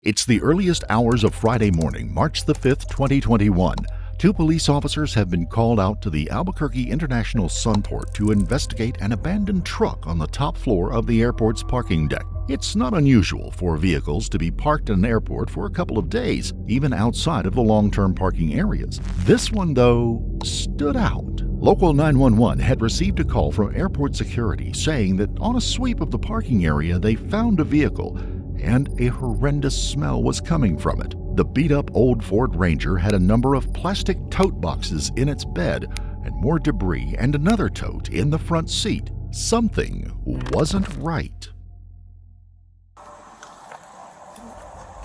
It's the earliest hours of Friday morning, March the 5th, 2021. Two police officers have been called out to the Albuquerque International Sunport to investigate an abandoned truck on the top floor of the airport's parking deck. It's not unusual for vehicles to be parked at an airport for a couple of days, even outside of the long-term parking areas. This one, though, stood out. Local 911 had received a call from airport security saying that on a sweep of the parking area they found a vehicle, and a horrendous smell was coming from it. The beat-up old Ford Ranger had a number of plastic tote boxes in its bed, and more debris and another tote in the front seat. Something wasn't right.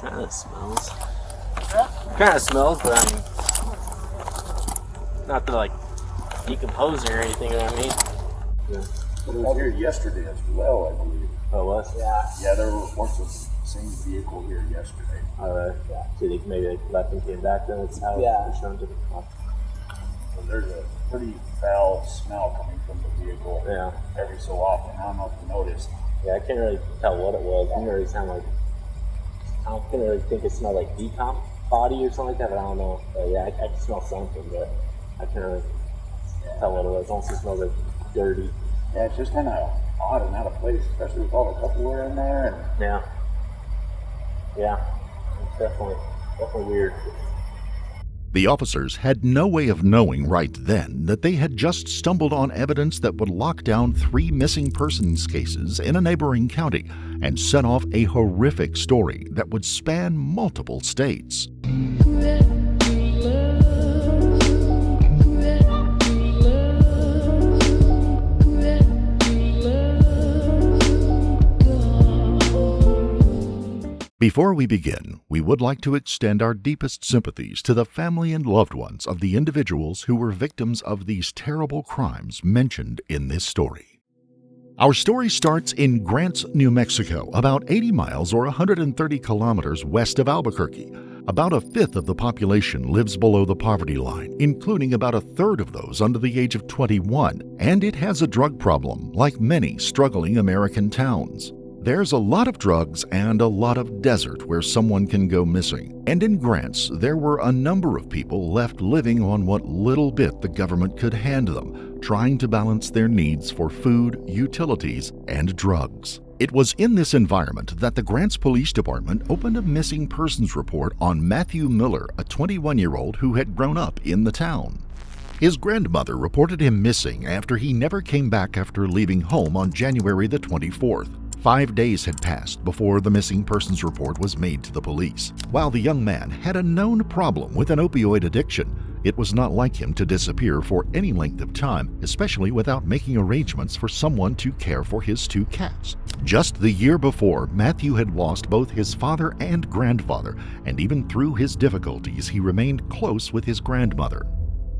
Kind of smells. But I mean, not to decomposing or anything, you know what I mean? Yeah. But it was here yesterday as well, I believe. Oh, it was? Yeah, there were reports of the same vehicle here yesterday. Yeah. So maybe they left and came back, then it's how it's shown to the car. So there's a pretty foul smell coming from the vehicle every so often. I don't know if you noticed. Yeah, I can't really tell what it was. It didn't really sound like, I couldn't really think it smelled like decomp body or something like that, but I don't know. I can smell something, but I can't really tell what it was. It also smells like dirty. Yeah, it's just kind of odd and out of place, especially with all the Tupperware in there. And yeah, it's definitely weird. The officers had no way of knowing right then that they had just stumbled on evidence that would lock down 3 missing persons cases in a neighboring county and set off a horrific story that would span multiple states. Before we begin, we would like to extend our deepest sympathies to the family and loved ones of the individuals who were victims of these terrible crimes mentioned in this story. Our story starts in Grants, New Mexico, about 80 miles or 130 kilometers west of Albuquerque. About a fifth of the population lives below the poverty line, including about a third of those under the age of 21, and it has a drug problem, like many struggling American towns. There's a lot of drugs and a lot of desert where someone can go missing. And in Grants, there were a number of people left living on what little bit the government could hand them, trying to balance their needs for food, utilities, and drugs. It was in this environment that the Grants Police Department opened a missing persons report on Matthew Miller, a 21-year-old who had grown up in the town. His grandmother reported him missing after he never came back after leaving home on January the 24th. 5 days had passed before the missing persons report was made to the police. While the young man had a known problem with an opioid addiction, it was not like him to disappear for any length of time, especially without making arrangements for someone to care for his 2 cats. Just the year before, Matthew had lost both his father and grandfather, and even through his difficulties, he remained close with his grandmother.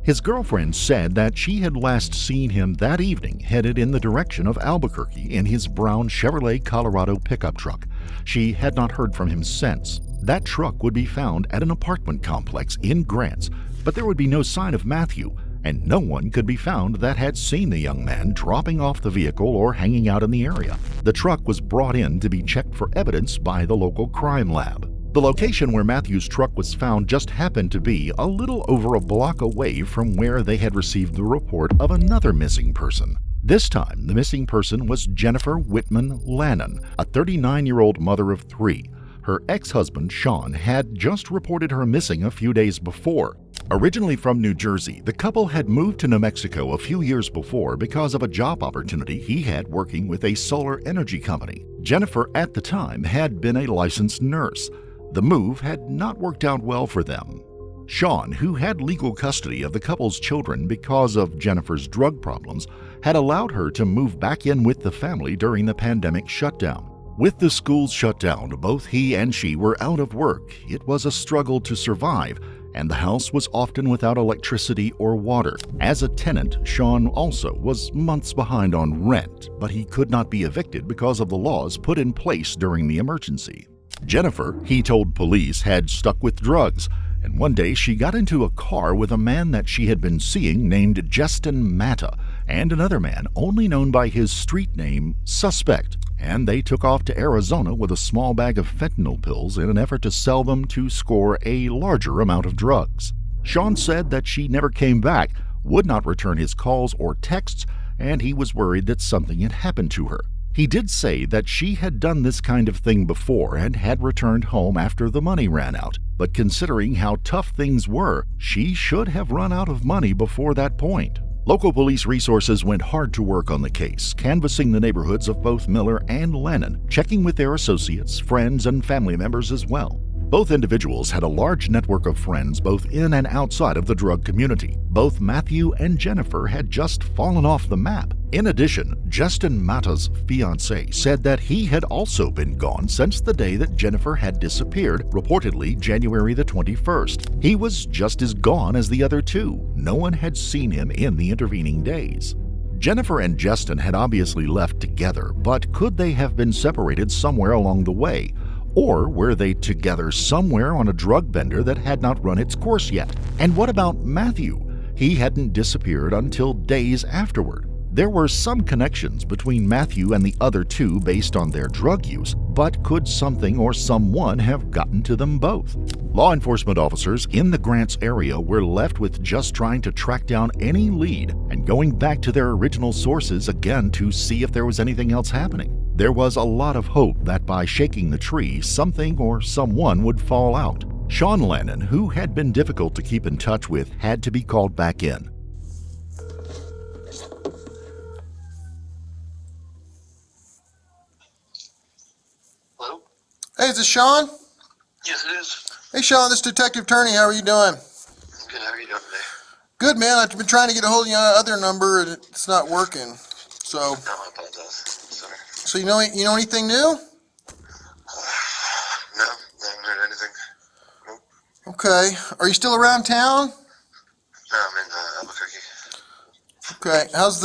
His girlfriend said that she had last seen him that evening headed in the direction of Albuquerque in his brown Chevrolet Colorado pickup truck. She had not heard from him since. That truck would be found at an apartment complex in Grants, but there would be no sign of Matthew, and no one could be found that had seen the young man dropping off the vehicle or hanging out in the area. The truck was brought in to be checked for evidence by the local crime lab. The location where Matthew's truck was found just happened to be a little over a block away from where they had received the report of another missing person. This time, the missing person was Jennifer Whitman Lannon, a 39-year-old mother of 3. Her ex-husband, Sean, had just reported her missing a few days before. Originally from New Jersey, the couple had moved to New Mexico a few years before because of a job opportunity he had working with a solar energy company. Jennifer, at the time, had been a licensed nurse. The move had not worked out well for them. Sean, who had legal custody of the couple's children because of Jennifer's drug problems, had allowed her to move back in with the family during the pandemic shutdown. With the schools shut down, both he and she were out of work. It was a struggle to survive, and the house was often without electricity or water. As a tenant, Sean also was months behind on rent, but he could not be evicted because of the laws put in place during the emergency. Jennifer, he told police, had stuck with drugs, and one day she got into a car with a man that she had been seeing named Justin Matta and another man only known by his street name, Suspect. and they took off to Arizona with a small bag of fentanyl pills in an effort to sell them to score a larger amount of drugs. Sean said that she never came back, would not return his calls or texts, and he was worried that something had happened to her. He did say that she had done this kind of thing before and had returned home after the money ran out, but considering how tough things were, she should have run out of money before that point. Local police resources went hard to work on the case, canvassing the neighborhoods of both Miller and Lennon, checking with their associates, friends, and family members as well. Both individuals had a large network of friends both in and outside of the drug community. Both Matthew and Jennifer had just fallen off the map. In addition, Justin Mata's fiancé said that he had also been gone since the day that Jennifer had disappeared, reportedly January the 21st. He was just as gone as the other two. No one had seen him in the intervening days. Jennifer and Justin had obviously left together, but could they have been separated somewhere along the way? Or were they together somewhere on a drug bender that had not run its course yet? And what about Matthew? He hadn't disappeared until days afterward. There were some connections between Matthew and the other two based on their drug use, but could something or someone have gotten to them both? Law enforcement officers in the Grants area were left with just trying to track down any lead and going back to their original sources again to see if there was anything else happening. There was a lot of hope that by shaking the tree, something or someone would fall out. Sean Lennon, who had been difficult to keep in touch with, had to be called back in. Hello? Hey, is this Sean? Yes, it is. Hey, Sean, this is Detective Turney. How are you doing? Good, how are you doing today? Good, man. I've been trying to get a hold of your other number, and it's not working. So, No, I apologize. Sorry. so you know anything new? No, I haven't heard anything. Nope. Okay. Are you still around town? No, I'm in Albuquerque. Okay. How's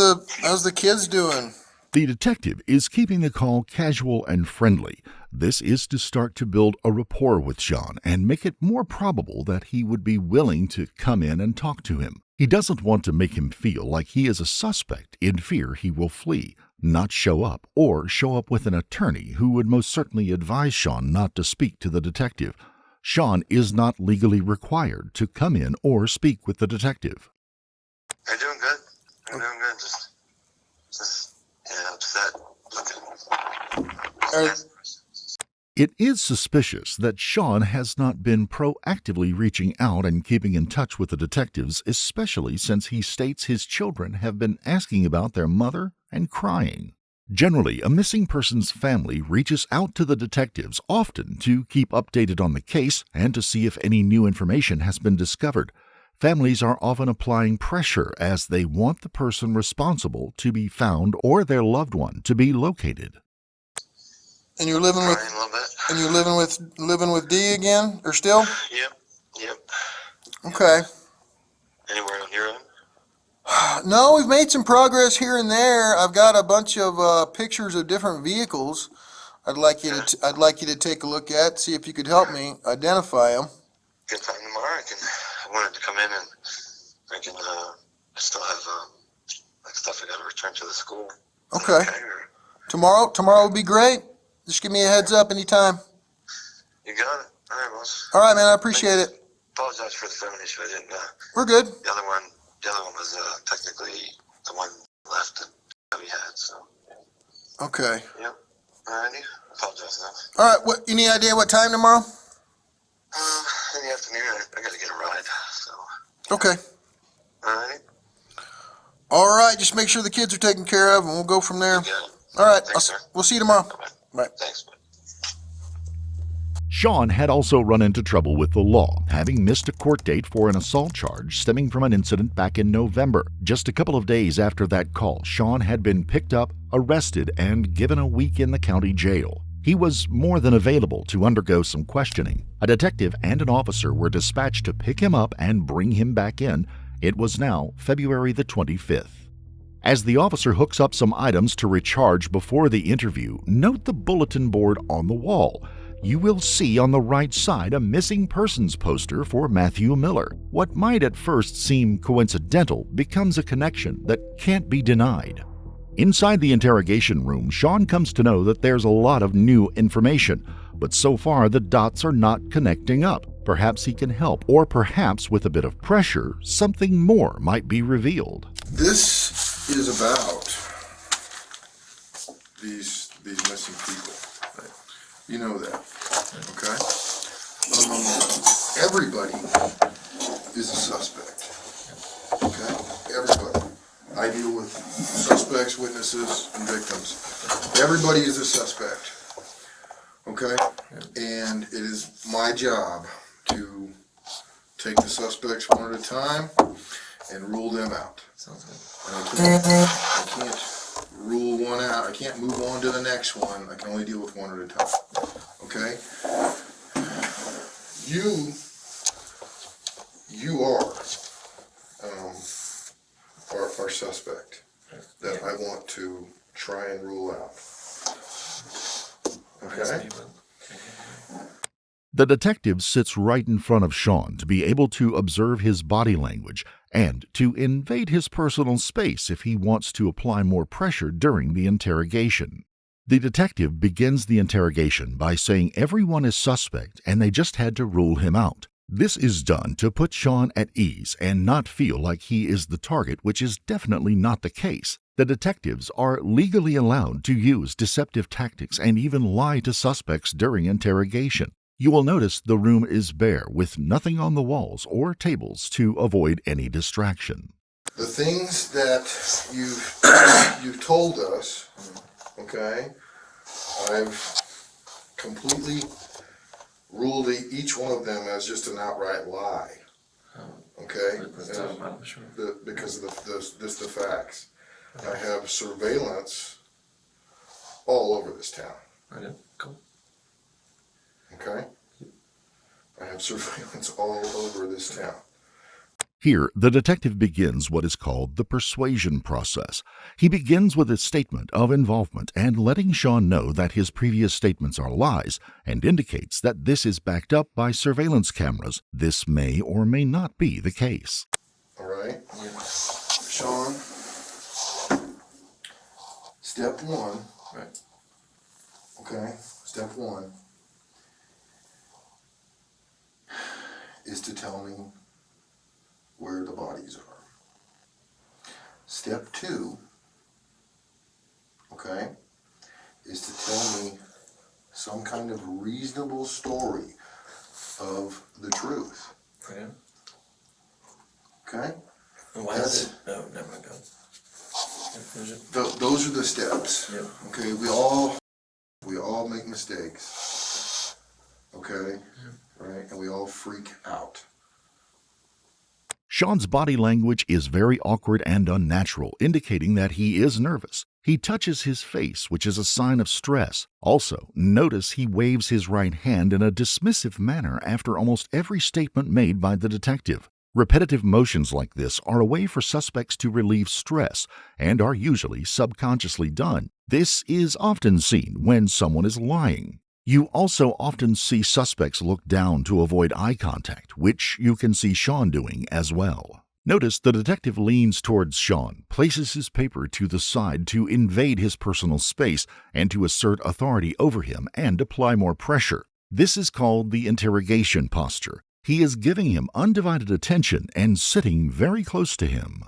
the kids doing? The detective is keeping the call casual and friendly. This is to start to build a rapport with Sean and make it more probable that he would be willing to come in and talk to him. He doesn't want to make him feel like he is a suspect in fear he will flee, not show up, or show up with an attorney who would most certainly advise Sean not to speak to the detective. Sean is not legally required to come in or speak with the detective. I'm doing good. I'm doing good. Just upset. Are- It is suspicious that Sean has not been proactively reaching out and keeping in touch with the detectives, especially since he states his children have been asking about their mother and crying. Generally, a missing person's family reaches out to the detectives often to keep updated on the case and to see if any new information has been discovered. Families are often applying pressure as they want the person responsible to be found or their loved one to be located. And you're living with Crying a little bit. and you're living with D again, or still? Yep. Okay. Anywhere on your end? No, we've made some progress here and there. I've got a bunch of pictures of different vehicles. I'd like you to take a look at, see if you could help me identify them. Good time tomorrow. I wanted to come in and I still have stuff I got to return to the school. Is that Okay. or- Tomorrow would be great. Just give me a heads up anytime. You got it. All right, boss. All right, man. I appreciate it. Apologize for the phone issue. I didn't. We're good. The other one was technically the one left that we had. So. Okay. Yep. Alrighty. Apologize enough. All right. What? Any idea what time tomorrow? In the afternoon, I got to get a ride. So. Okay. Alrighty. All right. Just make sure the kids are taken care of, and we'll go from there. You got it. All right. Thanks, sir. We'll see you tomorrow. Bye. Bye. Thanks. Bye. Sean had also run into trouble with the law, having missed a court date for an assault charge stemming from an incident back in November. Just a couple of days after that call, Sean had been picked up, arrested, and given a week in the county jail. He was more than available to undergo some questioning. A detective and an officer were dispatched to pick him up and bring him back in. It was now February the 25th. As the officer hooks up some items to recharge before the interview, note the bulletin board on the wall. You will see on the right side a missing persons poster for Matthew Miller. What might at first seem coincidental becomes a connection that can't be denied. Inside the interrogation room, Sean comes to know that there's a lot of new information, but so far the dots are not connecting up. Perhaps he can help, or perhaps with a bit of pressure, something more might be revealed. This is about these missing people. You know that, okay? Everybody is a suspect, okay? Everybody. I deal with suspects, witnesses, and victims. Everybody is a suspect, okay? And it is my job to take the suspects one at a time and rule them out. Sounds And good. I can't rule one out. I can't move on to the next one. I can only deal with one at a time, okay? You are our suspect that I want to try and rule out. Okay? The detective sits right in front of Sean to be able to observe his body language and to invade his personal space if he wants to apply more pressure during the interrogation. The detective begins the interrogation by saying everyone is suspect and they just had to rule him out. This is done to put Sean at ease and not feel like he is the target, which is definitely not the case. The detectives are legally allowed to use deceptive tactics and even lie to suspects during interrogation. You will notice the room is bare with nothing on the walls or tables to avoid any distraction. The things that you've told us, okay, I've completely ruled each one of them as just an outright lie. Okay? Because of the facts. I have surveillance all over this town. Okay, cool. Okay? I have surveillance all over this town. Here, the detective begins what is called the persuasion process. He begins with a statement of involvement and letting Sean know that his previous statements are lies and indicates that this is backed up by surveillance cameras. This may or may not be the case. All right? Yeah. Sean, step one. Right. Okay? Step one is to tell me where the bodies are. Step two, okay, is to tell me some kind of reasonable story of the truth. Okay. Okay? And why is it? No, never mind. Those are the steps. Yep. Okay, we all make mistakes. Okay? Right? And we all freak out. Sean's body language is very awkward and unnatural, indicating that he is nervous. He touches his face, which is a sign of stress. Also, notice he waves his right hand in a dismissive manner after almost every statement made by the detective. Repetitive motions like this are a way for suspects to relieve stress and are usually subconsciously done. This is often seen when someone is lying. You also often see suspects look down to avoid eye contact, which you can see Sean doing as well. Notice the detective leans towards Sean, places his paper to the side to invade his personal space and to assert authority over him and apply more pressure. This is called the interrogation posture. He is giving him undivided attention and sitting very close to him.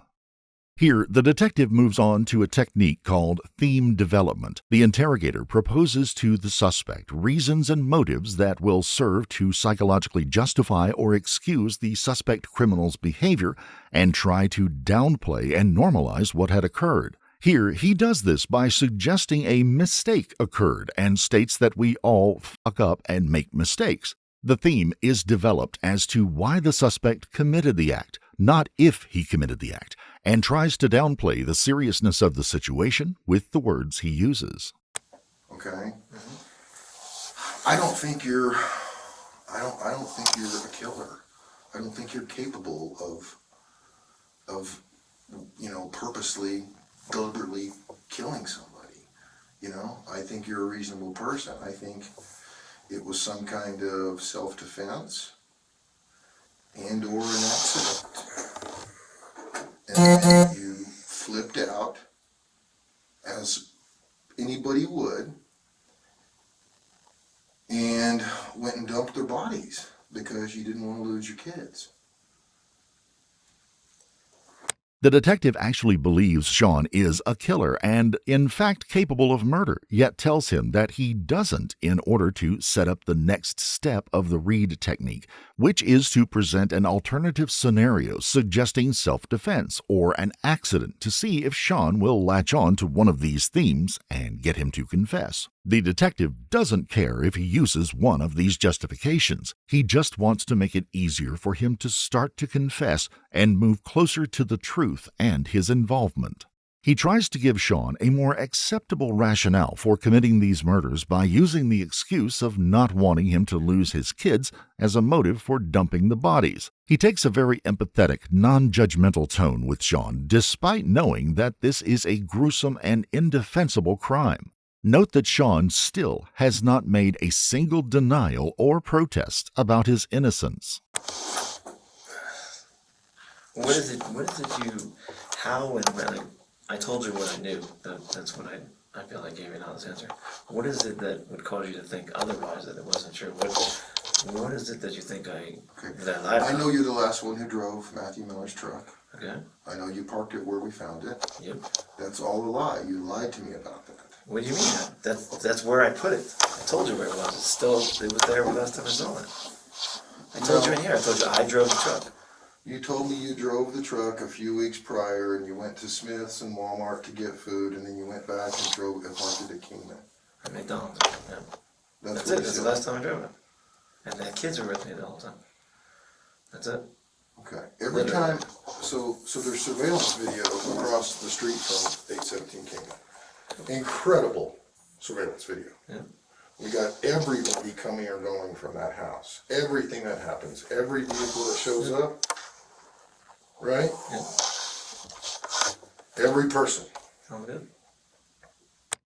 Here, the detective moves on to a technique called theme development. The interrogator proposes to the suspect reasons and motives that will serve to psychologically justify or excuse the suspect criminal's behavior and try to downplay and normalize what had occurred. Here, he does this by suggesting a mistake occurred and states that we all fuck up and make mistakes. The theme is developed as to why the suspect committed the act, not if he committed the act, and tries to downplay the seriousness of the situation with the words he uses. Okay? I don't think you're a killer. I don't think you're capable of purposely, deliberately killing somebody. I think you're a reasonable person. I think it was some kind of self-defense and or an accident. And you flipped out as anybody would, and went and dumped their bodies because you didn't want to lose your kids. The detective actually believes Sean is a killer and, in fact, capable of murder, yet tells him that he doesn't in order to set up the next step of the Reed technique, which is to present an alternative scenario suggesting self-defense or an accident to see if Sean will latch on to one of these themes and get him to confess. The detective doesn't care if he uses one of these justifications. He just wants to make it easier for him to start to confess and move closer to the truth and his involvement. He tries to give Sean a more acceptable rationale for committing these murders by using the excuse of not wanting him to lose his kids as a motive for dumping the bodies. He takes a very empathetic, non-judgmental tone with Sean, despite knowing that this is a gruesome and indefensible crime. Note that Sean still has not made a single denial or protest about his innocence. What is it how and when I told you what I knew, that's when I feel like I gave you an honest answer. What is it that would cause you to think otherwise, that it wasn't true? What is it that you think that I lied about? I know you're the last one who drove Matthew Miller's truck. Okay. I know you parked it where we found it. Yep. That's all a lie. You lied to me about that. What do you mean? That's where I put it. I told you where it was. It was there last time I saw it. I told you in here. I told you I drove the truck. You told me you drove the truck a few weeks prior, and you went to Smith's and Walmart to get food, and then you went back and drove and parked it at Kingman. At McDonald's. Yeah. That's what it. That's the last time I drove it. And the kids were with me the whole time. That's it. Okay. Every time, so there's surveillance video across the street from 817 Kingman. Incredible surveillance video. Yeah. We got everybody coming or going from that house. Everything that happens. Every vehicle that shows up. Right? Yeah. Every person. Sound good?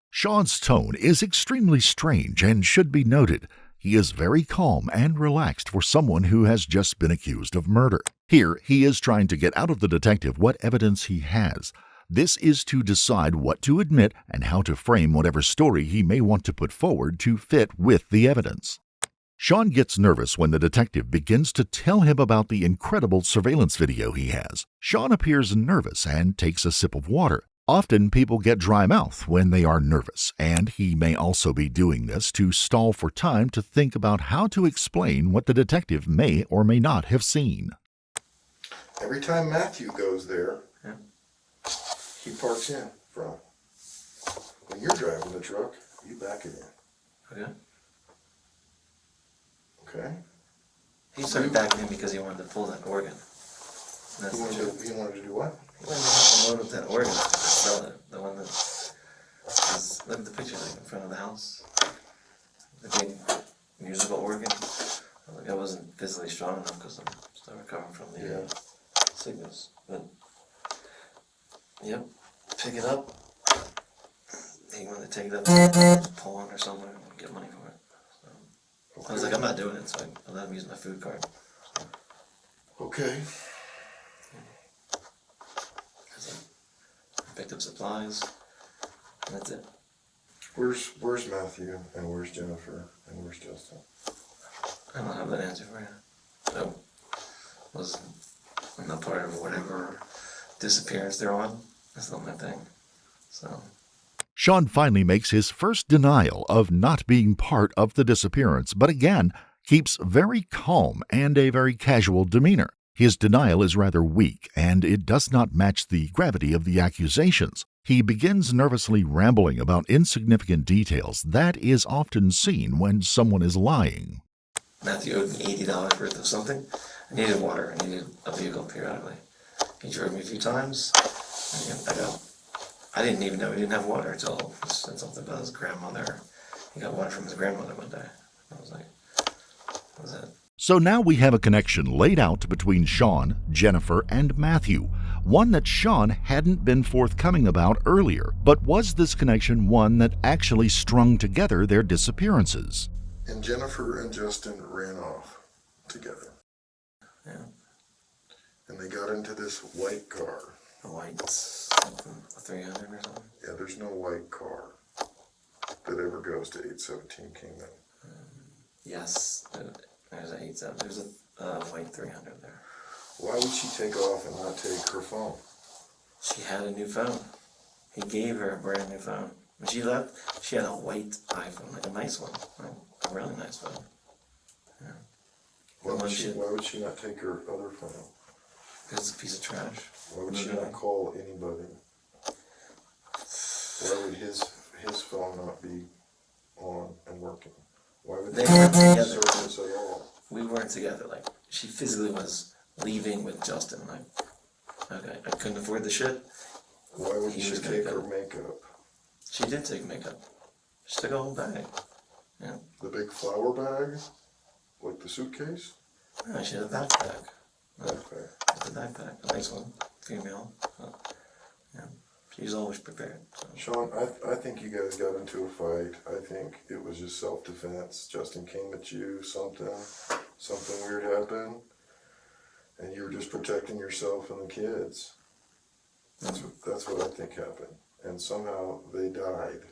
Sean's tone is extremely strange and should be noted. He is very calm and relaxed for someone who has just been accused of murder. Here, he is trying to get out of the detective what evidence he has. This is to decide what to admit and how to frame whatever story he may want to put forward to fit with the evidence. Sean gets nervous when the detective begins to tell him about the incredible surveillance video he has. Sean appears nervous and takes a sip of water. Often people get dry mouth when they are nervous, and he may also be doing this to stall for time to think about how to explain what the detective may or may not have seen. Every time Matthew goes there, Yeah. he parks in front. When you're driving the truck, you back it in. Okay. Okay? He started backing in because he wanted to pull that organ. That's He the wanted truth. to, he wanted to do what? He wanted to have to load up that organ to sell it. The one that is, look at the picture like in front of the house. The big musical organ. Like I wasn't physically strong enough because I'm still recovering from the sickness. But yep, pick it up. He wanted to take it up to Poland or somewhere and get money for it. So I was like, I'm not doing it, so I let him use my food card. Okay. I picked up supplies, and that's it. Where's Matthew and where's Jennifer and where's Justin? I don't have that answer for you. I'm not part of whatever disappearance they're on. That's not my thing. So. Sean finally makes his first denial of not being part of the disappearance, but again, keeps very calm and a very casual demeanor. His denial is rather weak, and it does not match the gravity of the accusations. He begins nervously rambling about insignificant details that is often seen when someone is lying. Matthew owed me $80 worth of something. I needed water. I needed a vehicle periodically. He drove me a few times. And I didn't even know he didn't have water until he said something about his grandmother. He got water from his grandmother one day. I was like, what was that? So now we have a connection laid out between Sean, Jennifer, and Matthew, one that Sean hadn't been forthcoming about earlier. But was this connection one that actually strung together their disappearances? And Jennifer and Justin ran off together. Yeah. And they got into this white car. a white something, a 300 or something. Yeah, there's no white car that ever goes to 817 Kingman. Yes, there's an 87. There's a white 300 there. Why would she take off and not take her phone? She had a new phone. He gave her a brand new phone. When she left, she had a white iPhone, like a nice one, like a really nice phone. Yeah. Why would she not take her other phone? Because it's a piece of trash. Why would she not call anybody? Why would his phone not be on and working? Why would They they weren't not together. service at all? We weren't together. Like, she physically was leaving with Justin. Like, okay, I couldn't afford the shit. Why would He she was gonna take go. her makeup? She did take makeup. She took a whole bag. Yeah. The big flower bag? Like the suitcase? No, she had a backpack. Backpack. Just a backpack. A nice one. Female. Yeah. She's always prepared. So. Sean, I think you guys got into a fight. I think it was just self-defense. Justin came at you, something weird happened, and you were just protecting yourself and the kids. That's what I think happened. And somehow they died.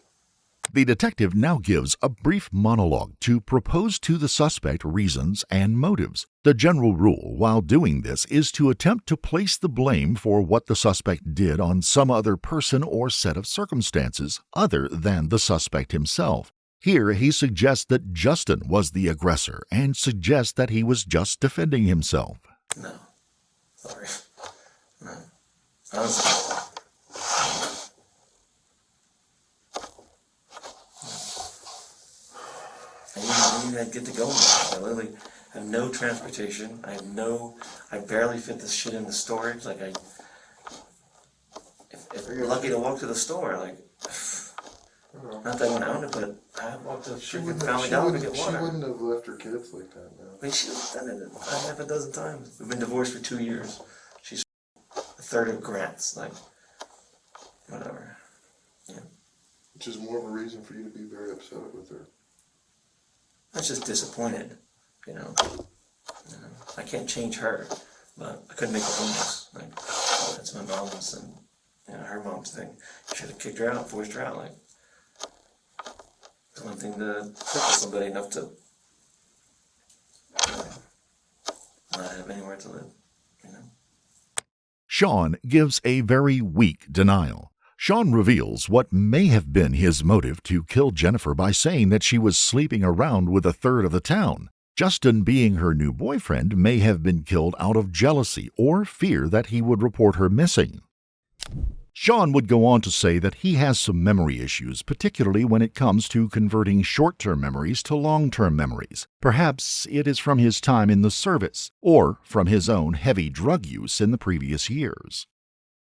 The detective now gives a brief monologue to propose to the suspect reasons and motives. The general rule while doing this is to attempt to place the blame for what the suspect did on some other person or set of circumstances other than the suspect himself. Here he suggests that Justin was the aggressor and suggests that he was just defending himself. No. Sorry. No. Honestly. I didn't even get to go. I literally have no transportation. I barely fit this shit in the storage. Like, if you're lucky to walk to the store, like, not that I went out it, but I walked to freaking Family Dollar to get She water. wouldn't have left her kids like that, man. I mean, she's done it half a dozen times. We've been divorced for 2 years. She's a third of Grant's, like, whatever. Yeah. Which is more of a reason for you to be very upset with her. I was just disappointed, you know. I can't change her, but I couldn't make her homeless. Like, that's my mom's and, you know, her mom's thing. I should have kicked her out, forced her out. Like, it's one thing to cripple somebody enough to, you know, not have anywhere to live, you know. Sean gives a very weak denial. Sean reveals what may have been his motive to kill Jennifer by saying that she was sleeping around with a third of the town. Justin, being her new boyfriend, may have been killed out of jealousy or fear that he would report her missing. Sean would go on to say that he has some memory issues, particularly when it comes to converting short-term memories to long-term memories. Perhaps it is from his time in the service, or from his own heavy drug use in the previous years.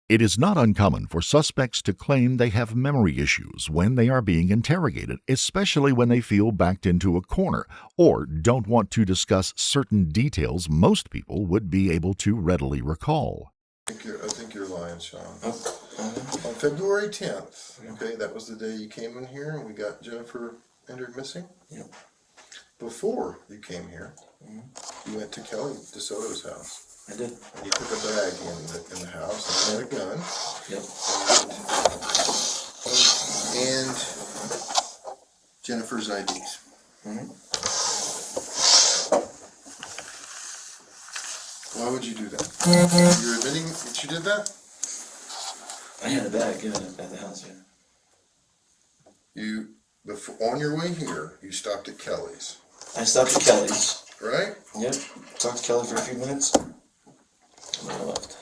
It is not uncommon for suspects to claim they have memory issues when they are being interrogated, especially when they feel backed into a corner or don't want to discuss certain details most people would be able to readily recall. I think you're lying, Sean. On February 10th, okay, that was the day you came in here and we got Jennifer entered missing? Yep. Before you came here, you went to Kelly DeSoto's house. I did. And you took a bag in the house and had a gun. Yep. And Jennifer's IDs. Why would you do that? You're admitting that you did that? I had a bag at the house, yeah. On your way here, you stopped at Kelly's, I stopped at Kelly's. right? Yep. Talked to Kelly for a few minutes. And then I left.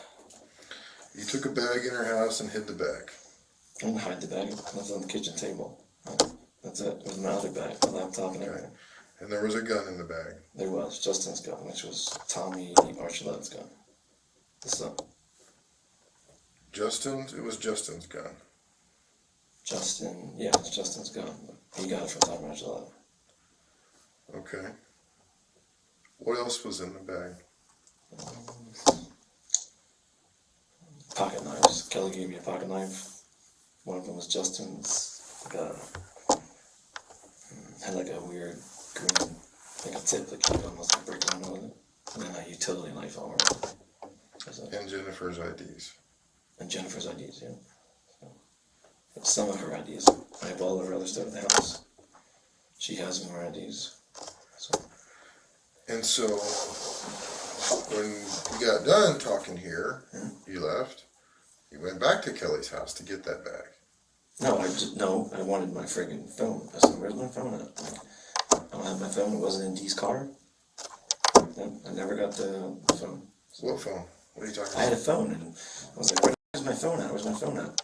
You took a bag in her house and hid the bag. I didn't hide the bag. It was on the kitchen table. That's it. It was my other bag, my laptop and everything. And there was a gun in the bag. There was Justin's gun, which was Tommy Archuleta's gun. So, It was Justin's gun. Justin, yeah, it's Justin's gun. He got it from Tommy Archuleta. Okay. What else was in the bag? Pocket knives. Kelly gave me a pocket knife. One of them was Justin's. Had like a weird green, like a tip that could almost like break on with it. And then a utility knife over it. And Jennifer's IDs. And Jennifer's IDs, yeah. So, but some of her IDs. I have all of her other stuff in the house. She has more IDs. So. And so, when we got done talking here, you left. You went back to Kelly's house to get that bag. No, I wanted my friggin' phone. I said, where's my phone at? Like, I don't have my phone. It wasn't in Dee's car. No, I never got the phone. What phone? What are you talking about? I had a phone, and I was like, where's my phone at? Where's my phone at?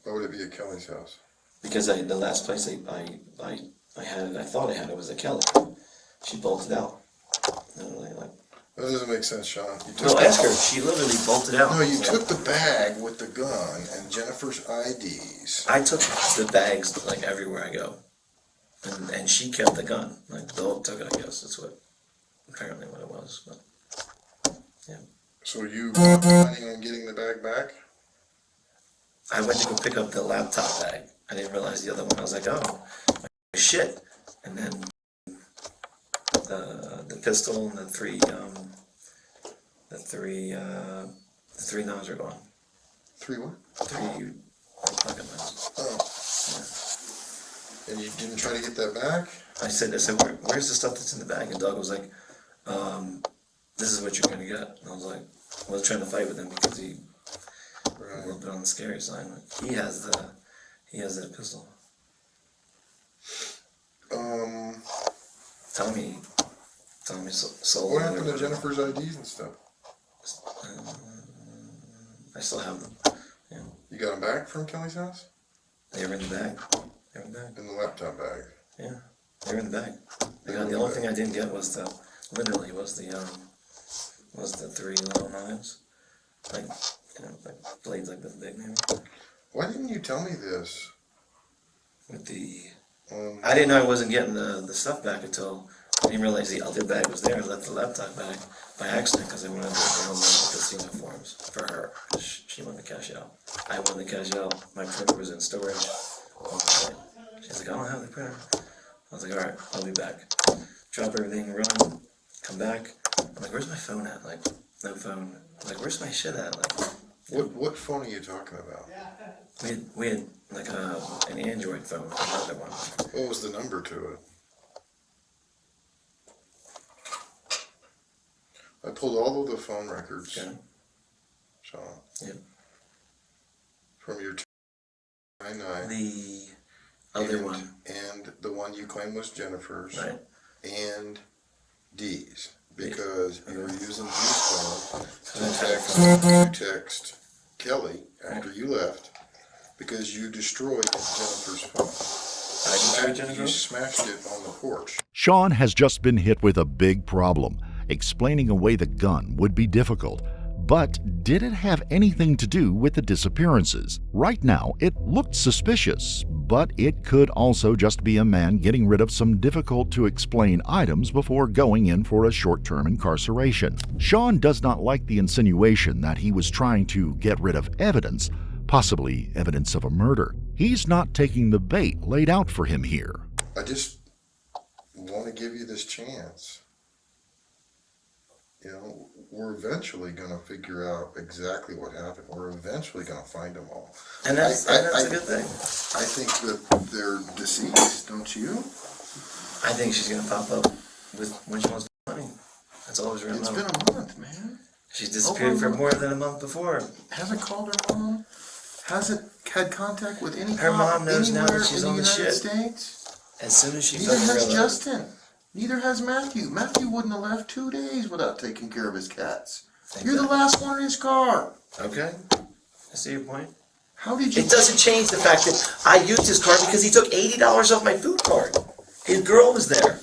Why would it be at Kelly's house? Because the last place I had it, I thought I had it was at Kelly. She bolted out. Like, That doesn't make sense, Sean. no, ask her. She literally bolted out. No, you took the bag with the gun and Jennifer's IDs. I took the bags like everywhere I go, and she kept the gun. Like the dog took it, I guess. That's apparently what it was. But yeah, So you planning on getting the bag back? I went to go pick up the laptop bag. I didn't realize the other one. I was like, oh, shit, and then the pistol and the three knives are gone. Three what? Three pocket knives. Oh. And you didn't try to get that back? I said, where's the stuff that's in the bag? And Doug was like, this is what you're gonna get. And I was like, I wasn't trying to fight with him because he a little bit on the scary side. He has that pistol. Tommy sold. What happened to Jennifer's IDs and stuff? I still have them. Yeah. You got them back from Kelly's house? They were in the bag. They were in the bag. In the laptop bag? Yeah. They were in the bag. The only thing I didn't get was the three little knives. Like, like blades like this big maybe. Why didn't you tell me this? With I didn't know I wasn't getting the stuff back until I didn't realize the other bag was there. I left the laptop bag by accident because I wanted to download the casino forms for her. She wanted to cash out. I wanted to cash out. My printer was in storage. She's like, I don't have the printer. I was like, all right, I'll be back. Drop everything, run, come back. I'm like, where's my phone at? Like, no phone. I'm like, where's my shit at? Like, What phone are you talking about? we had like an Android phone, another one. What was the number to it? I pulled all of the phone records, Okay. Sean, Yeah. from your 299 The other one. and the one you claim was Jennifer's, Right. and Dee's, because you were using Dee's phone to text Kelly after you left, because you destroyed Jennifer's phone. I destroyed You Jennifer's? smashed it on the porch. Sean has just been hit with a big problem. Explaining away the gun would be difficult. But did it have anything to do with the disappearances? Right now, it looked suspicious, but it could also just be a man getting rid of some difficult-to-explain items before going in for a short-term incarceration. Sean does not like the insinuation that he was trying to get rid of evidence, possibly evidence of a murder. He's not taking the bait laid out for him here. I just want to give you this chance. You know, we're eventually going to figure out exactly what happened. We're eventually going to find them all. And that's a good thing. I think that they're deceased, don't you? I think she's gonna pop up when she wants money. That's all I was really It's about. been a month, man. She's disappeared for more than a month before. Hasn't called her mom. Hasn't had contact with any Her cop mom knows now that anywhere she's in on the the United shit. States. As soon as she Neither fucking has realized. Justin. Neither has Matthew. Matthew wouldn't have left 2 days without taking care of his cats. You're the Exactly. last one in his car. Okay. I see your point. How did you? It doesn't change the fact that I used his card because he took $80 off my food card. His girl was there.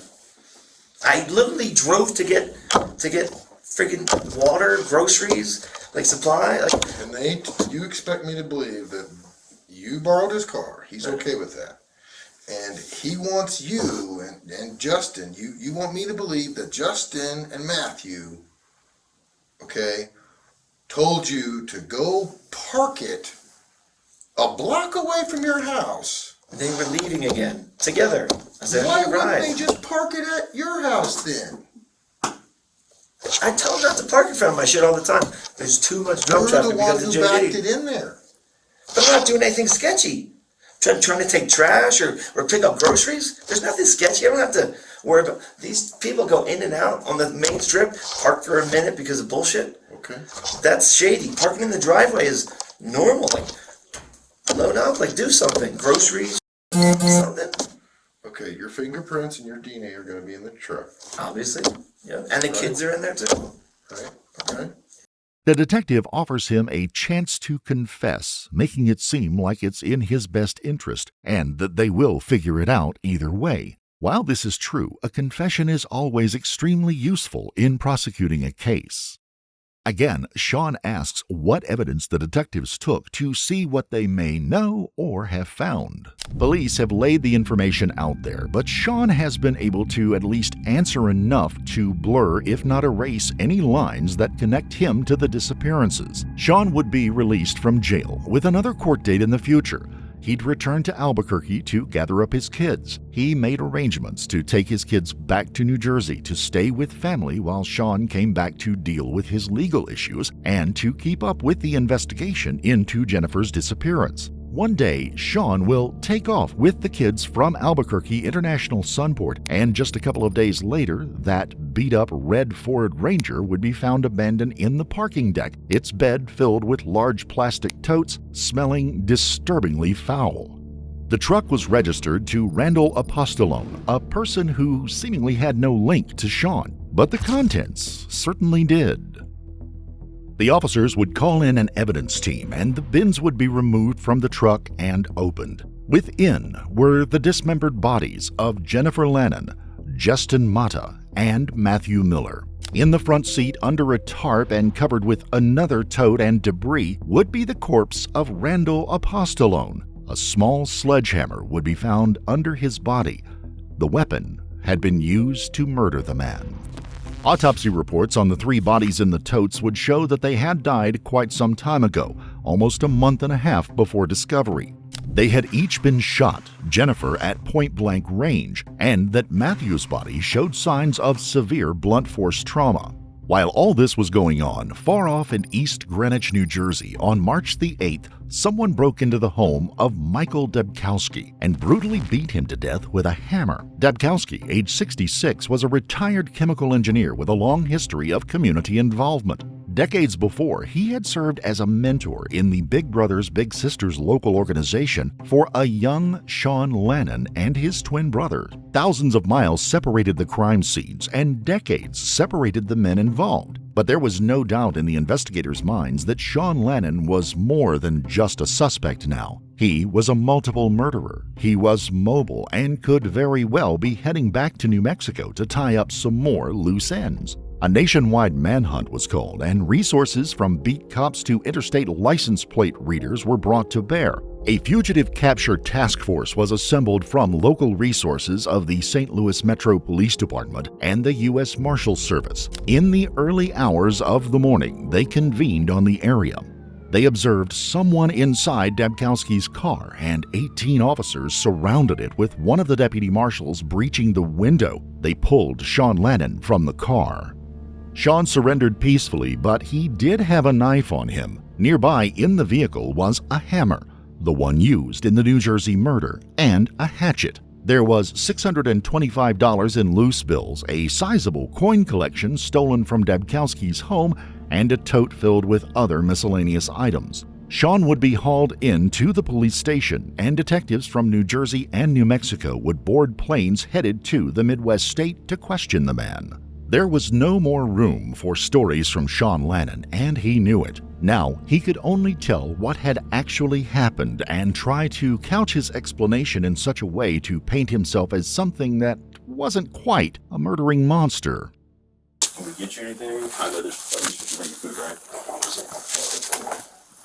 I literally drove to get freaking water, groceries, like supply. Like, And you expect me to believe that you borrowed his car. He's okay with that. And he wants you and Justin, you want me to believe that Justin and Matthew, okay, told you to go park it a block away from your house. they were leaving again together. I said, Why "All wouldn't right." they just park it at your house then? I tell them not to park in front of my shit all the time. There's too much drunk You're traffic the one because of who backed JD. it in there. But I'm not doing anything sketchy. Trying to take trash or pick up groceries. There's nothing sketchy. I don't have to worry about. These people go in and out on the main strip, park for a minute because of bullshit. Okay. That's shady. Parking in the driveway is normal. Like, load up, like do something. Groceries, something. Okay, your fingerprints and your DNA are gonna be in the truck, Obviously. Yeah. And the kids are in there too. right? Okay? The detective offers him a chance to confess, making it seem like it's in his best interest and that they will figure it out either way. While this is true, a confession is always extremely useful in prosecuting a case. Again, Sean asks what evidence the detectives took to see what they may know or have found. Police have laid the information out there, but Sean has been able to at least answer enough to blur, if not erase, any lines that connect him to the disappearances. Sean would be released from jail with another court date in the future. He'd return to Albuquerque to gather up his kids. He made arrangements to take his kids back to New Jersey to stay with family while Sean came back to deal with his legal issues and to keep up with the investigation into Jennifer's disappearance. One day, Sean will take off with the kids from Albuquerque International Sunport, and just a couple of days later, that beat-up red Ford Ranger would be found abandoned in the parking deck, its bed filled with large plastic totes, smelling disturbingly foul. The truck was registered to Randall Apostolone, a person who seemingly had no link to Sean, but the contents certainly did. The officers would call in an evidence team, and the bins would be removed from the truck and opened. Within were the dismembered bodies of Jennifer Lannon, Justin Mata, and Matthew Miller. In the front seat, under a tarp and covered with another tote and debris, would be the corpse of Randall Apostolone. A small sledgehammer would be found under his body. The weapon had been used to murder the man. Autopsy reports on the three bodies in the totes would show that they had died quite some time ago, almost a month and a half before discovery. They had each been shot, Jennifer at point-blank range, and that Matthew's body showed signs of severe blunt force trauma. While all this was going on, far off in East Greenwich, New Jersey, on March the 8th, someone broke into the home of Michael Debkowski and brutally beat him to death with a hammer. Debkowski, age 66, was a retired chemical engineer with a long history of community involvement. Decades before, he had served as a mentor in the Big Brothers Big Sisters local organization for a young Sean Lannon and his twin brother. Thousands of miles separated the crime scenes, and decades separated the men involved. But there was no doubt in the investigators' minds that Sean Lannon was more than just a suspect now. He was a multiple murderer. He was mobile and could very well be heading back to New Mexico to tie up some more loose ends. A nationwide manhunt was called, and resources from beat cops to interstate license plate readers were brought to bear. A fugitive capture task force was assembled from local resources of the St. Louis Metro Police Department and the U.S. Marshals Service. In the early hours of the morning, they convened on the area. They observed someone inside Debkowski's car, and 18 officers surrounded it, with one of the deputy marshals breaching the window. They pulled Sean Lannon from the car. Sean surrendered peacefully, but he did have a knife on him. Nearby in the vehicle was a hammer, the one used in the New Jersey murder, and a hatchet. There was $625 in loose bills, a sizable coin collection stolen from Debkowski's home, and a tote filled with other miscellaneous items. Sean would be hauled in to the police station, and detectives from New Jersey and New Mexico would board planes headed to the Midwest state to question the man. There was no more room for stories from Sean Lannon, and he knew it. Now, he could only tell what had actually happened and try to couch his explanation in such a way to paint himself as something that wasn't quite a murdering monster. Can we get you anything? I know there's at least bring your food, right?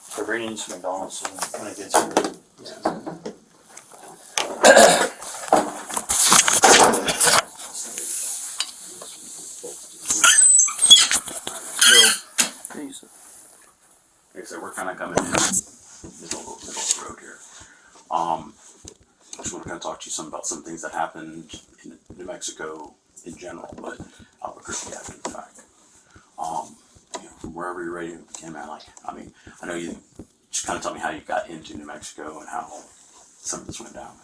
So bring in some McDonald's when it gets here. Like I said, we're kind of coming in middle of the road here. I just want to kind of talk to you some about some things that happened in New Mexico in general, but Albuquerque after the fact. from wherever your radio came out. Like, I mean, I know you just kind of tell me how you got into New Mexico and how some of this went down.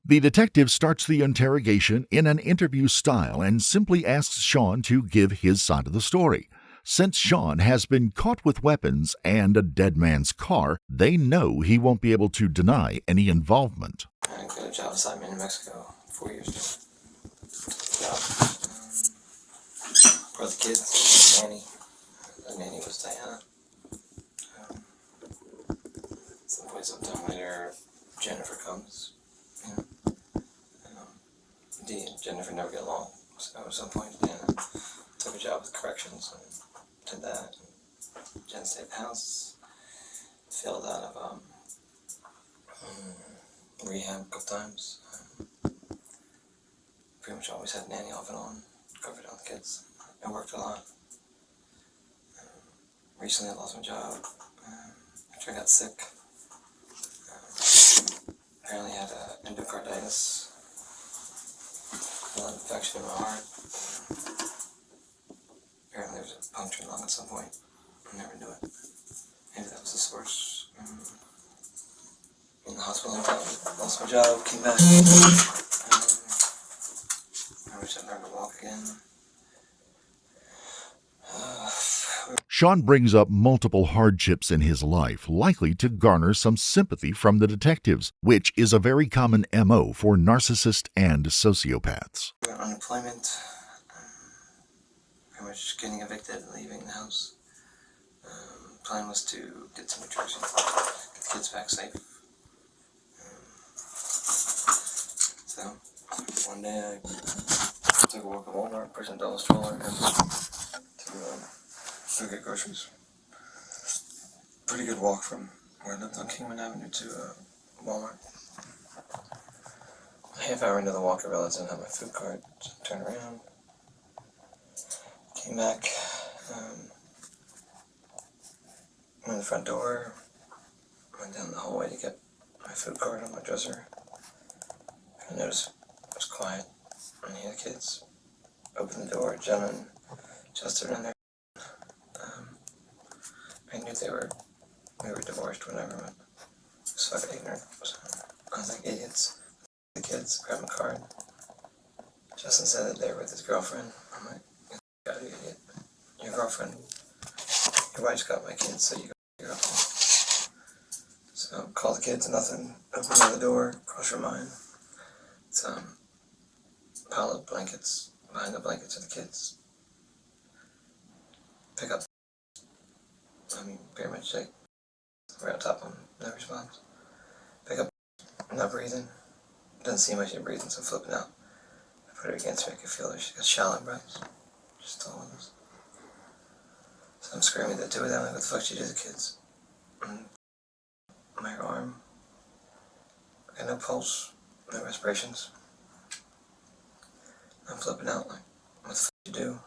The detective starts the interrogation in an interview style and simply asks Sean to give his side of the story. Since Sean has been caught with weapons and a dead man's car, they know he won't be able to deny any involvement. I got a job assignment in Mexico 4 years ago. Job. For the kids, nanny. The nanny was Diana. Some point sometime later, Jennifer comes. You know. Dee and Jennifer never get along. So at some point, Diana took a job with corrections and did that. And Jen stayed at the house. Failed out of rehab a couple times. Pretty much always had nanny off and on, covered on the kids. I worked a lot. Recently I lost my job after I got sick. Apparently had endocarditis, an infection in my heart. Apparently there was a punctured lung at some point. I never knew it. Maybe that was the source. In the hospital, lost my job, came back. I wish I'd learned to walk again. Sean brings up multiple hardships in his life, likely to garner some sympathy from the detectives, which is a very common MO for narcissists and sociopaths. Unemployment, pretty much getting evicted and leaving the house. Plan was to get to New Jersey, get the kids back safe. So, one day I took a walk at Walmart, purchased a dollar stroller, and to go get groceries. Pretty good walk from where I lived on Kingman Avenue to Walmart. A half hour into the walk, I realized I didn't have my food card. So I turned around, came back, went in the front door, went down the hallway to get my food card on my dresser. I noticed it was quiet. And the kids opened the door, Jen and Chester in there. I knew we were divorced, whatever, but I was fucking ignorant. So I was like, idiots. The kids grabbed my card. Justin said that they were with his girlfriend. I'm like, God, you idiot. Your girlfriend, your wife's got my kids, so you got your girlfriend. So call the kids, nothing. Open the door, cross your mind. It's pile of blankets behind the blankets of the kids. Pick up. Pretty much like right on top of them, no response. Pick up, not breathing. Doesn't seem like she's breathing, so I'm flipping out. I put her against me, I could feel her. She's got shallow breaths. She's tall with us. So I'm screaming at the two of them, like, what the fuck she do to the kids? And my arm, I got no pulse, no respirations. I'm flipping out, like, what the fuck you do?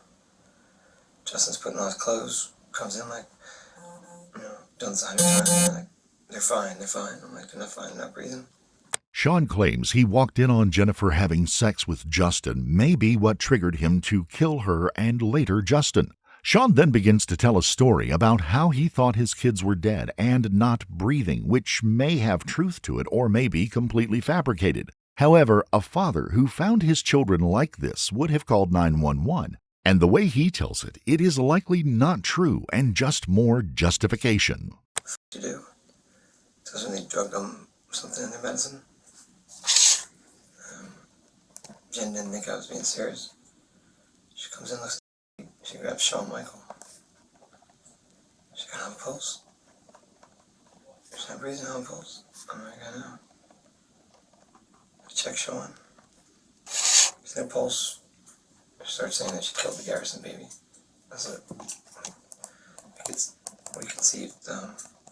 Justin's putting on his clothes, comes in like, done this 100 times, like, they're fine. I'm like, they're not fine, they're not breathing. Sean claims he walked in on Jennifer having sex with Justin may be what triggered him to kill her and later Justin. Sean then begins to tell a story about how he thought his kids were dead and not breathing, which may have truth to it or may be completely fabricated. However, a father who found his children like this would have called 911. And the way he tells it, it is likely not true and just more justification. What to do? Because when they drugged them something in their medicine, Jen didn't think I was being serious. She comes in, looks at me, she grabs Shawn Michael. She got on pulse. She's not breathing on pulse. I'm like, I know. I check Shawn. There's no pulse. She starts saying that she killed the Garrison baby. That's it. We conceived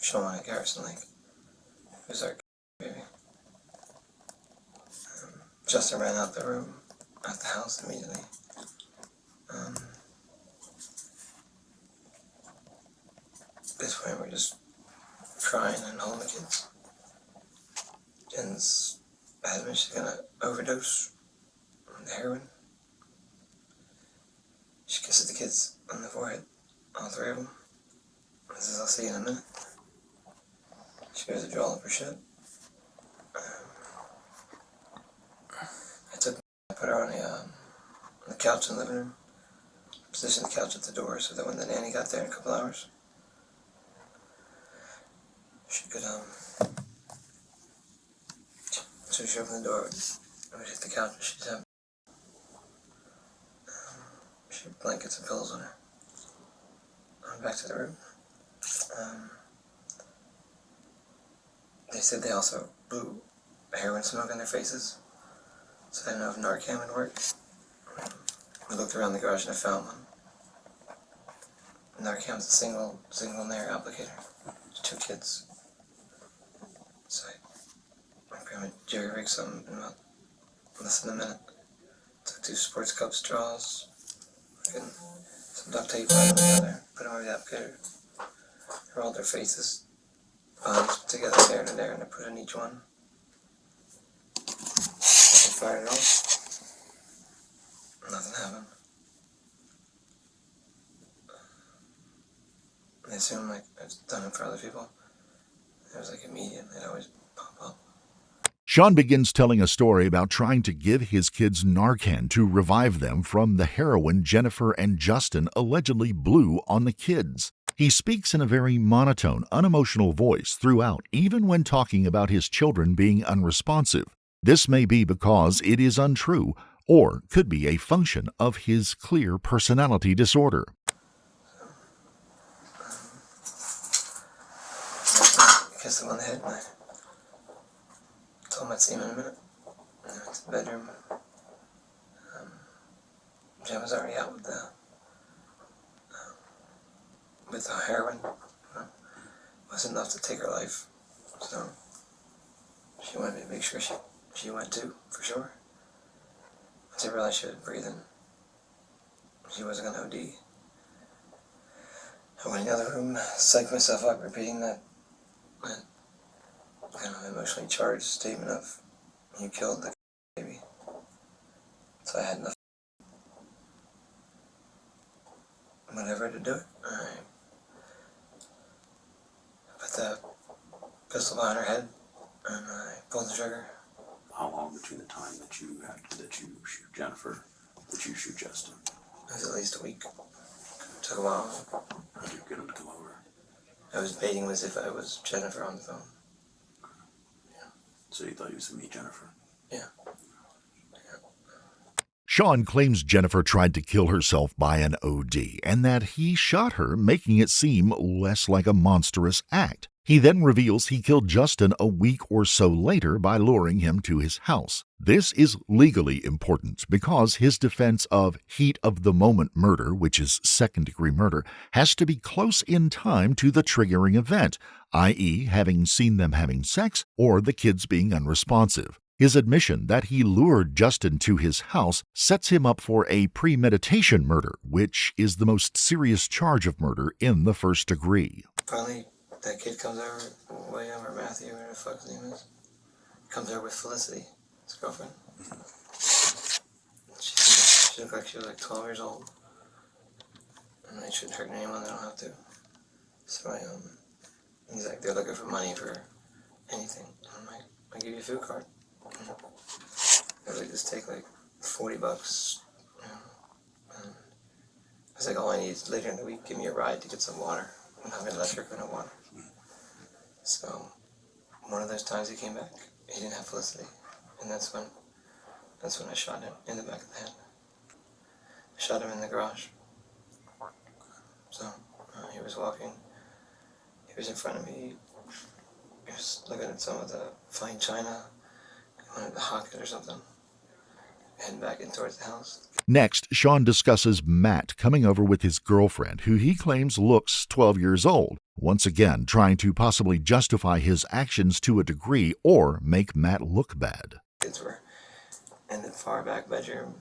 Shawn at Garrison Lake. It was our baby. Justin ran out the room, out the house immediately. At this point, we're just crying and holding the kids. Jen's adamant she's gonna overdose on the heroin. She kisses the kids on the forehead, all three of them. And says, I'll see you in a minute. She goes to draw up her shit. I put her on the couch in the living room. Positioned the couch at the door so that when the nanny got there in a couple hours, she could, so she opened the door, I would hit the couch and she'd have, she had blankets and pillows on her. I went back to the room. They said they also blew heroin smoke in their faces, so I didn't know if Narcan would work. We looked around the garage and I found one. Narcan was a single nair applicator. 2 kids. So I pretty much jerry-rigged something in about less than a minute. Took 2 sports cup straws, some duct tape, tied them together, put them over the applicator, rolled their faces, bodies together there and there, and I put in each one. I fired it off. Nothing happened. They assume like I've done it for other people. It was like immediate. They'd always pop up. Sean begins telling a story about trying to give his kids Narcan to revive them from the heroin Jennifer and Justin allegedly blew on the kids. He speaks in a very monotone, unemotional voice throughout, even when talking about his children being unresponsive. This may be because it is untrue, or could be a function of his clear personality disorder. Kissed him on the head and I told him I'd see him in a minute. And I went to the bedroom. Jen was already out with the heroin. It wasn't enough to take her life. So she wanted me to make sure she went too, for sure. Once I realized she was breathing, she wasn't going to OD. I went in the other room, psyched myself up, repeating that kind of emotionally charged statement of, you killed the baby. So I had enough, whatever to do it. I put the pistol behind her head and I pulled the trigger. How long between the time that you shoot Jennifer, that you shoot Justin? It was at least a week. It took a while. How did you get him to come over? I was baiting as if I was Jennifer on the phone. So you thought he was to meet Jennifer? Yeah. Sean claims Jennifer tried to kill herself by an OD and that he shot her, making it seem less like a monstrous act. He then reveals he killed Justin a week or so later by luring him to his house. This is legally important because his defense of heat-of-the-moment murder, which is second-degree murder, has to be close in time to the triggering event, i.e. having seen them having sex or the kids being unresponsive. His admission that he lured Justin to his house sets him up for a premeditation murder, which is the most serious charge of murder in the first degree. Finally, that kid comes over, William or Matthew, whatever the fuck his name is, comes over with Felicity, his girlfriend. She looked like she was like 12 years old. And they shouldn't hurt anyone, they don't have to. So he's like, they're looking for money for anything. And I'm like, I'll give you a food card. I was like, just take like $40, you know. And I was like, all I need is later in the week, give me a ride to get some water. I'm having electric and no water. So one of those times he came back, he didn't have Felicity. And that's when I shot him in the back of the head. I shot him in the garage. So he was walking, he was in front of me, he was looking at some of the fine china, he wanted to hawk it or something, heading back in towards the house. Next, Sean discusses Matt coming over with his girlfriend, who he claims looks 12 years old, once again trying to possibly justify his actions to a degree or make Matt look bad. Kids were in the far back bedroom.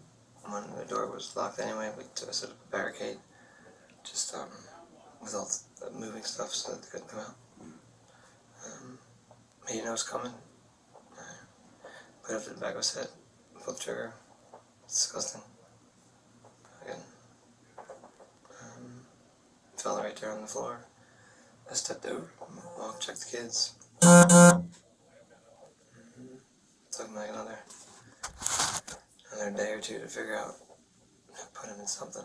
When the door was locked anyway, we took a sort of barricade, just with all the moving stuff so that they couldn't come out. He didn't know it was coming. Put it up to the back of his head, pulled the trigger. It's disgusting. Again, fell right there on the floor. I stepped over, walked, checked the kids. Took me like another day or two to figure out how to put him in something.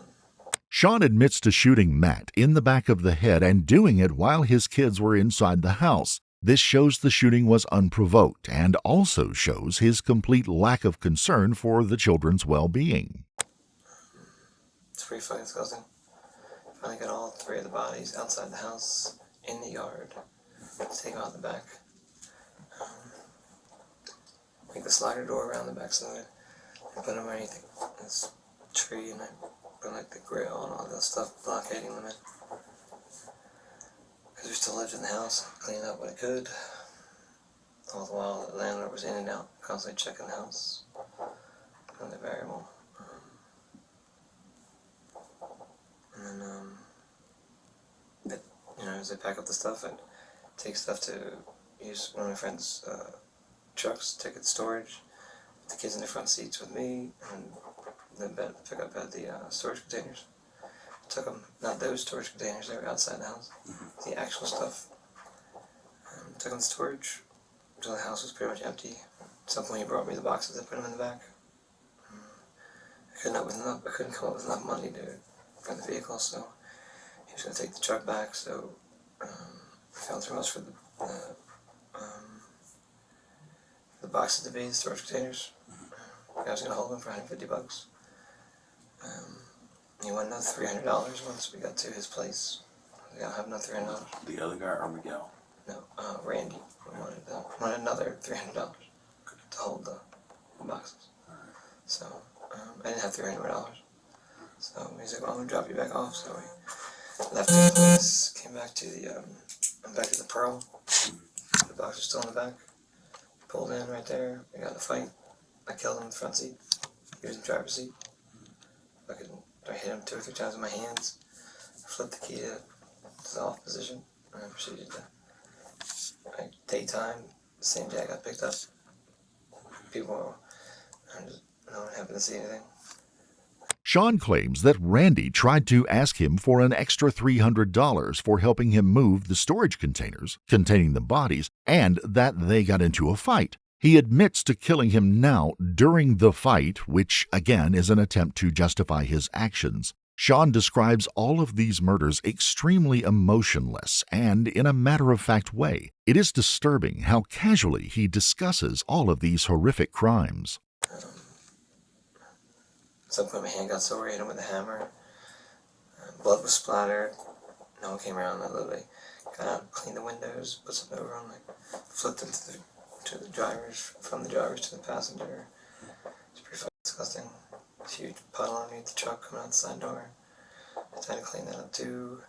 Sean admits to shooting Matt in the back of the head and doing it while his kids were inside the house. This shows the shooting was unprovoked and also shows his complete lack of concern for the children's well-being. It's pretty fucking disgusting. Finally got all 3 of the bodies outside the house, in the yard. Let's take them out the back. Make the slider door around the back side and put them underneath this tree, and I put like the grill and all that stuff, blockading them in. Because we still lived in the house, cleaned up what I could. All the while the landlord was in and out, constantly checking the house. Another variable. And then, as I pack up the stuff, I'd take stuff to use one of my friend's trucks, take it to storage, the kids in the front seats with me, and the bed pick up at the storage containers. Took them, not those storage containers, they were outside the house, the actual stuff. Took them to storage until the house was pretty much empty. At some point he brought me the boxes and put them in the back. I couldn't come up with enough money for the vehicle, so he was going to take the truck back, so I found too much for the boxes to be, the storage containers. I was going to hold them for $150. He wanted another $300 once we got to his place. I don't have another $300. The other guy or Miguel? No, Randy wanted another $300 to hold the boxes. So I didn't have $300. So he's like, well, I'm going to drop you back off. So we left his place, came back to the Pearl. The box was still in the back. Pulled in right there. We got in a fight. I killed him in the front seat. He was in the driver's seat. I hit him 2 or 3 times with my hands. Flipped the key to the off position. And I proceeded to, daytime, the same day I got picked up. No one happened to see anything. Sean claims that Randy tried to ask him for an extra $300 for helping him move the storage containers containing the bodies, and that they got into a fight. He admits to killing him now during the fight, which again is an attempt to justify his actions. Sean describes all of these murders extremely emotionless and in a matter-of-fact way. It is disturbing how casually he discusses all of these horrific crimes. At some point my hand got sore, I hit him with a hammer. Blood was splattered. No one came around. I literally got out, cleaned the windows, put something over them, flipped them to the drivers, from the drivers to the passenger. It's pretty fucking disgusting. Huge puddle underneath the truck coming out the side door. I tried to clean that up too.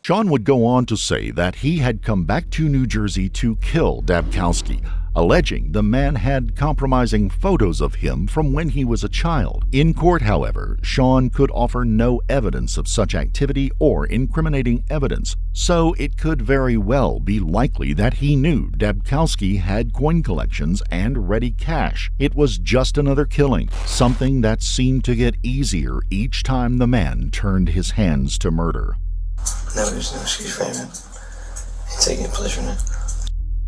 Sean would go on to say that he had come back to New Jersey to kill Dabkowski, alleging the man had compromising photos of him from when he was a child. In court, however, Sean could offer no evidence of such activity or incriminating evidence, so it could very well be likely that he knew Dabkowski had coin collections and ready cash. It was just another killing, something that seemed to get easier each time the man turned his hands to murder. No, there's no excuse for him. He's taking pleasure in it.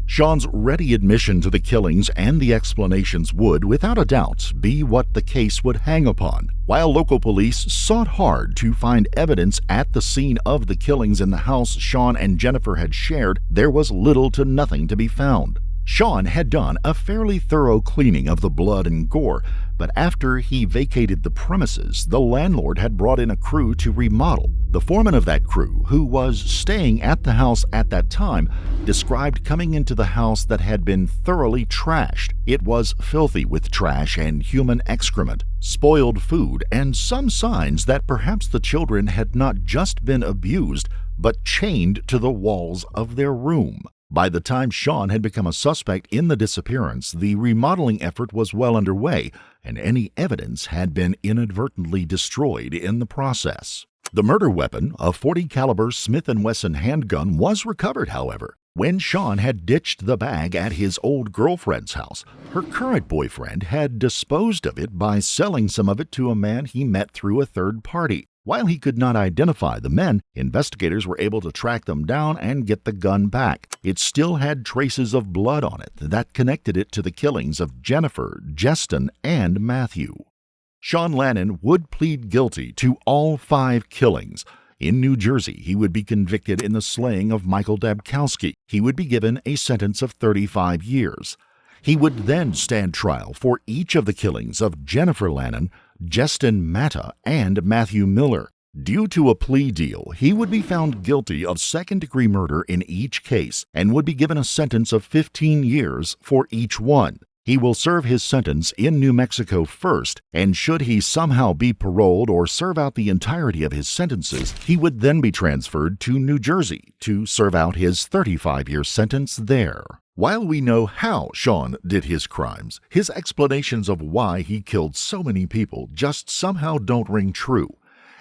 Sean's ready admission to the killings and the explanations would, without a doubt, be what the case would hang upon. While local police sought hard to find evidence at the scene of the killings in the house Sean and Jennifer had shared, there was little to nothing to be found. Sean had done a fairly thorough cleaning of the blood and gore, but after he vacated the premises, the landlord had brought in a crew to remodel. The foreman of that crew, who was staying at the house at that time, described coming into the house that had been thoroughly trashed. It was filthy with trash and human excrement, spoiled food, and some signs that perhaps the children had not just been abused, but chained to the walls of their room. By the time Sean had become a suspect in the disappearance, the remodeling effort was well underway, and any evidence had been inadvertently destroyed in the process. The murder weapon, a .40 caliber Smith & Wesson handgun, was recovered, however. When Sean had ditched the bag at his old girlfriend's house, her current boyfriend had disposed of it by selling some of it to a man he met through a third party. While he could not identify the men, investigators were able to track them down and get the gun back. It still had traces of blood on it that connected it to the killings of Jennifer, Justin, and Matthew. Sean Lannon would plead guilty to all 5 killings. In New Jersey, he would be convicted in the slaying of Michael Dabkowski. He would be given a sentence of 35 years. He would then stand trial for each of the killings of Jennifer Lannon, Justin Matta, and Matthew Miller. Due to a plea deal, he would be found guilty of second-degree murder in each case and would be given a sentence of 15 years for each one. He will serve his sentence in New Mexico first, and should he somehow be paroled or serve out the entirety of his sentences, he would then be transferred to New Jersey to serve out his 35-year sentence there. While we know how Sean did his crimes, his explanations of why he killed so many people just somehow don't ring true.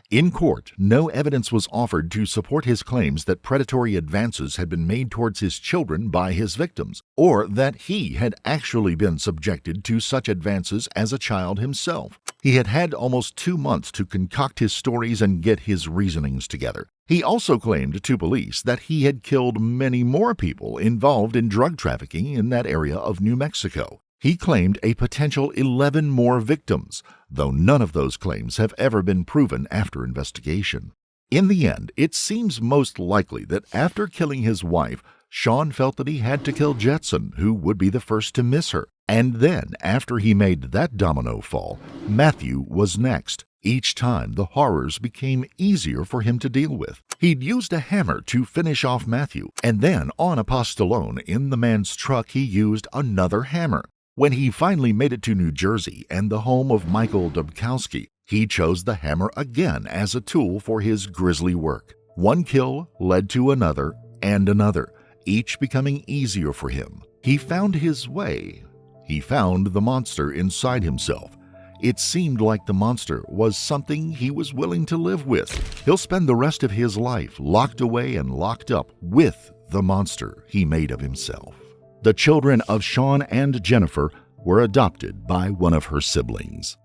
In court, no evidence was offered to support his claims that predatory advances had been made towards his children by his victims, or that he had actually been subjected to such advances as a child himself. He had had almost 2 months to concoct his stories and get his reasonings together. He also claimed to police that he had killed many more people involved in drug trafficking in that area of New Mexico. He claimed a potential 11 more victims, though none of those claims have ever been proven after investigation. In the end, it seems most likely that after killing his wife, Sean felt that he had to kill Jetson, who would be the first to miss her. And then, after he made that domino fall, Matthew was next. Each time, the horrors became easier for him to deal with. He'd used a hammer to finish off Matthew, and then on a postulone in the man's truck, he used another hammer. When he finally made it to New Jersey and the home of Michael Dabkowski, he chose the hammer again as a tool for his grisly work. One kill led to another and another, each becoming easier for him. He found his way. He found the monster inside himself. It seemed like the monster was something he was willing to live with. He'll spend the rest of his life locked away and locked up with the monster he made of himself. The children of Sean and Jennifer were adopted by one of her siblings.